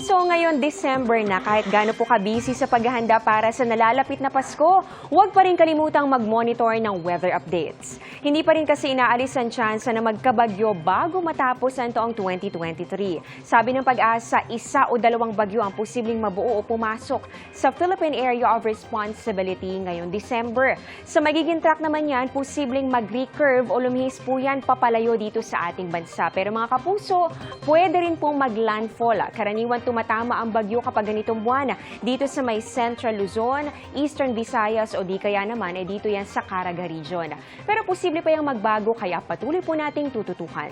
kapuso, ngayon December na, kahit gaano po ka-busy sa paghahanda para sa nalalapit na Pasko, huwag pa rin kalimutang mag-monitor ng weather updates. Hindi pa rin kasi inaalis ang tsansa na magkabagyo bago matapos ang taong 2023. Sabi ng Pag-asa, 1 o 2 bagyo ang posibleng mabuo o pumasok sa Philippine Area of Responsibility ngayong December. Sa magiging track naman yan, posibleng mag-recurve o lumihis po yan papalayo dito sa ating bansa. Pero mga kapuso, pwede rin pong mag-landfall. Karaniwan tumatama ang bagyo kapag ganitong buwan dito sa may Central Luzon, Eastern Visayas o di kaya naman dito yan sa Caraga Region. Pero posible pa yung magbago kaya patuloy po nating tututukan.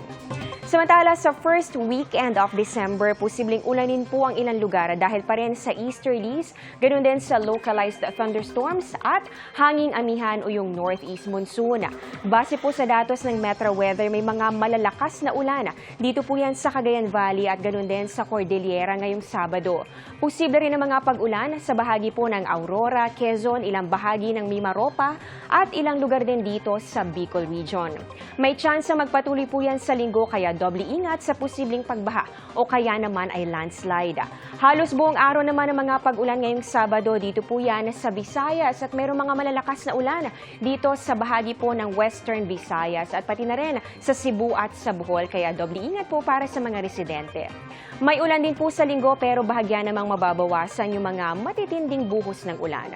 Samantala sa first weekend of December, posibleng ulanin po ang ilang lugar dahil pa rin sa easterlies, ganoon din sa localized thunderstorms at hanging amihan o yung northeast monsoon. Base po sa datos ng Metro Weather, may mga malalakas na ulan dito po yan sa Cagayan Valley at ganoon din sa Cordillera ngayong Sabado. Posible rin ang mga pag-ulan sa bahagi po ng Aurora, Quezon, ilang bahagi ng Mimaropa at ilang lugar din dito sa Bicol Region. May tsansa magpatuloy po yan sa linggo kaya doble ingat sa posibleng pagbaha o kaya naman ay landslide. Halos buong araw naman ang mga pag-ulan ngayong Sabado dito po yan sa Visayas at mayroong mga malalakas na ulan dito sa bahagi po ng Western Visayas at pati na rin sa Cebu at sa Bohol kaya doble ingat po para sa mga residente. May ulan din po sa linggo pero bahagya namang mababawasan yung mga matitinding buhos ng ulan.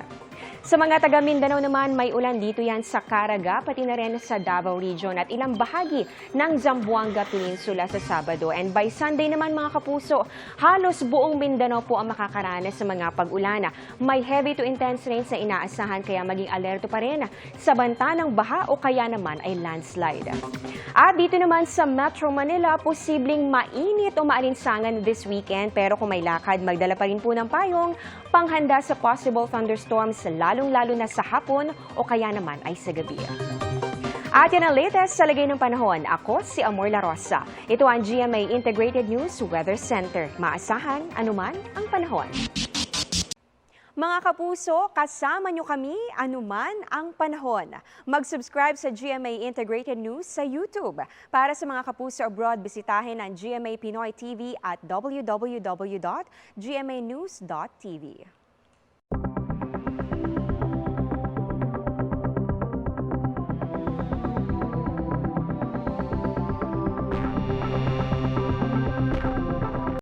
Sa mga taga Mindanao naman, may ulan dito yan sa Caraga, pati na rin sa Davao Region at ilang bahagi ng Zamboanga Peninsula sa Sabado. And by Sunday naman mga kapuso, halos buong Mindanao po ang makakaranas sa mga pag-ulan. May heavy to intense rains na inaasahan kaya maging alerto pa rin sa banta ng baha o kaya naman ay landslide. At dito naman sa Metro Manila, posibleng mainit o maalinsangan this weekend pero kung may lakad, magdala pa rin po ng payong panghanda sa possible thunderstorms lalong-lalo na sa hapon o kaya naman ay sa gabi. At yan ang latest sa lagay ng panahon. Ako si Amor La Rosa. Ito ang GMA Integrated News Weather Center. Maasahan anuman ang panahon. Mga kapuso, kasama nyo kami anuman ang panahon. Mag-subscribe sa GMA Integrated News sa YouTube. Para sa mga kapuso abroad, bisitahin ang GMA Pinoy TV at www.gmanews.tv.